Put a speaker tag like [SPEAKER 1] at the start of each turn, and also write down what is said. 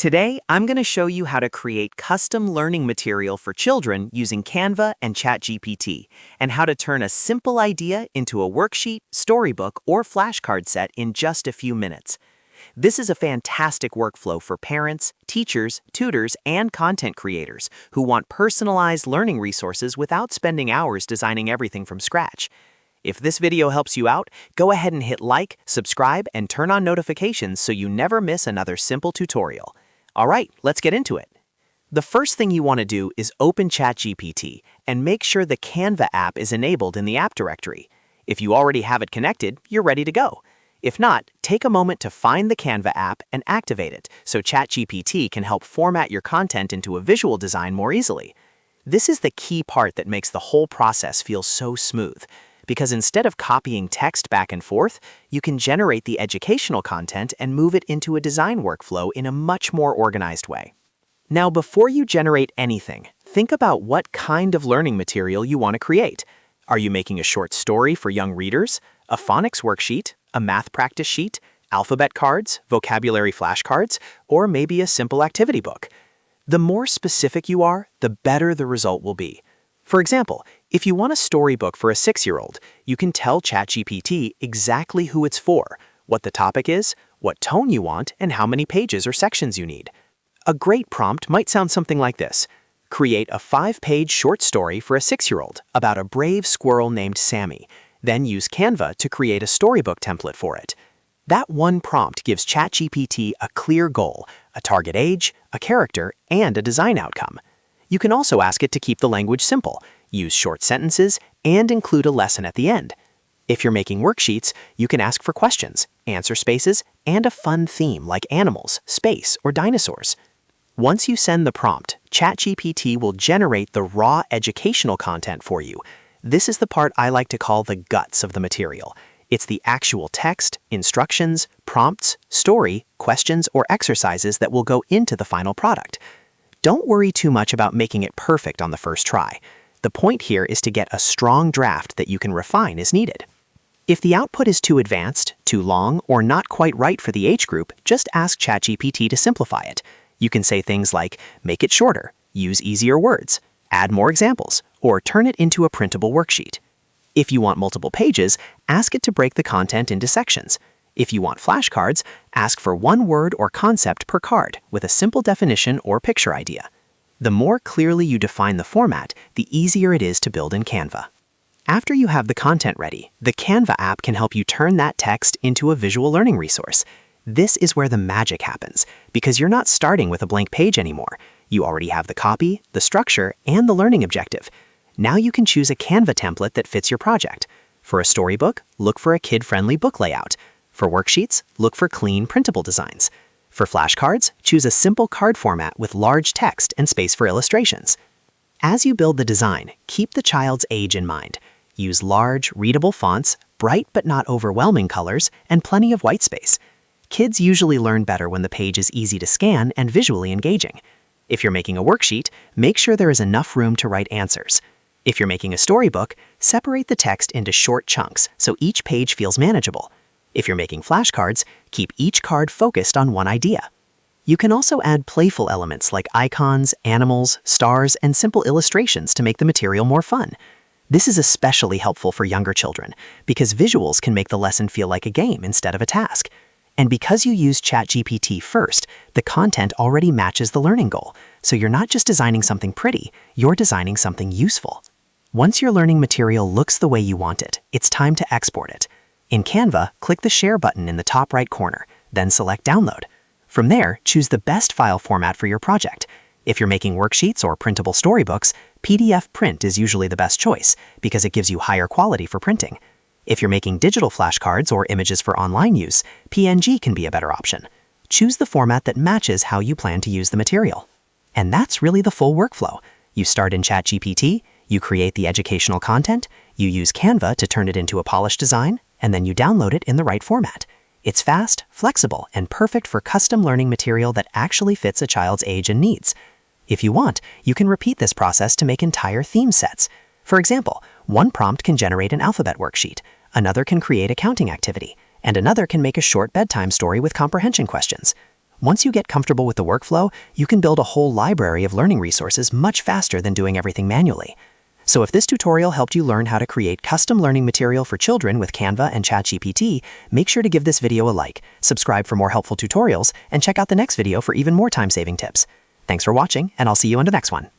[SPEAKER 1] Today, I'm going to show you how to create custom learning material for children using Canva and ChatGPT, and how to turn a simple idea into a worksheet, storybook, or flashcard set in just a few minutes. This is a fantastic workflow for parents, teachers, tutors, and content creators who want personalized learning resources without spending hours designing everything from scratch. If this video helps you out, go ahead and hit like, subscribe, and turn on notifications so you never miss another simple tutorial. All right, let's get into it. The first thing you want to do is open ChatGPT and make sure the Canva app is enabled in the app directory. If you already have it connected, you're ready to go. If not, take a moment to find the Canva app and activate it so ChatGPT can help format your content into a visual design more easily. This is the key part that makes the whole process feel so smooth, because instead of copying text back and forth, you can generate the educational content and move it into a design workflow in a much more organized way. Now, before you generate anything, think about what kind of learning material you want to create. Are you making a short story for young readers, a phonics worksheet, a math practice sheet, alphabet cards, vocabulary flashcards, or maybe a simple activity book? The more specific you are, the better the result will be. For example, if you want a storybook for a 6-year-old, you can tell ChatGPT exactly who it's for, what the topic is, what tone you want, and how many pages or sections you need. A great prompt might sound something like this. Create a 5-page short story for a 6-year-old about a brave squirrel named Sammy. Then use Canva to create a storybook template for it. That one prompt gives ChatGPT a clear goal, a target age, a character, and a design outcome. You can also ask it to keep the language simple, use short sentences, and include a lesson at the end. If you're making worksheets, you can ask for questions, answer spaces, and a fun theme like animals, space, or dinosaurs. Once you send the prompt, ChatGPT will generate the raw educational content for you. This is the part I like to call the guts of the material. It's the actual text, instructions, prompts, story, questions, or exercises that will go into the final product. Don't worry too much about making it perfect on the first try. The point here is to get a strong draft that you can refine as needed. If the output is too advanced, too long, or not quite right for the age group, just ask ChatGPT to simplify it. You can say things like, make it shorter, use easier words, add more examples, or turn it into a printable worksheet. If you want multiple pages, ask it to break the content into sections. If you want flashcards, ask for one word or concept per card with a simple definition or picture idea. The more clearly you define the format, the easier it is to build in Canva. After you have the content ready, the Canva app can help you turn that text into a visual learning resource. This is where the magic happens, because you're not starting with a blank page anymore. You already have the copy, the structure, and the learning objective. Now you can choose a Canva template that fits your project. For a storybook, look for a kid-friendly book layout. For worksheets, look for clean, printable designs. For flashcards, choose a simple card format with large text and space for illustrations. As you build the design, keep the child's age in mind. Use large, readable fonts, bright but not overwhelming colors, and plenty of white space. Kids usually learn better when the page is easy to scan and visually engaging. If you're making a worksheet, make sure there is enough room to write answers. If you're making a storybook, separate the text into short chunks so each page feels manageable. If you're making flashcards, keep each card focused on one idea. You can also add playful elements like icons, animals, stars, and simple illustrations to make the material more fun. This is especially helpful for younger children because visuals can make the lesson feel like a game instead of a task. And because you use ChatGPT first, the content already matches the learning goal, so you're not just designing something pretty, you're designing something useful. Once your learning material looks the way you want it, it's time to export it. In Canva, click the Share button in the top right corner, then select Download. From there, choose the best file format for your project. If you're making worksheets or printable storybooks, PDF print is usually the best choice because it gives you higher quality for printing. If you're making digital flashcards or images for online use, PNG can be a better option. Choose the format that matches how you plan to use the material. And that's really the full workflow. You start in ChatGPT, you create the educational content, you use Canva to turn it into a polished design, and then you download it in the right format. It's fast, flexible, and perfect for custom learning material that actually fits a child's age and needs. If you want, you can repeat this process to make entire theme sets. For example, one prompt can generate an alphabet worksheet, another can create a counting activity, and another can make a short bedtime story with comprehension questions. Once you get comfortable with the workflow, you can build a whole library of learning resources much faster than doing everything manually. So if this tutorial helped you learn how to create custom learning material for children with Canva and ChatGPT, make sure to give this video a like, subscribe for more helpful tutorials, and check out the next video for even more time-saving tips. Thanks for watching, and I'll see you on the next one.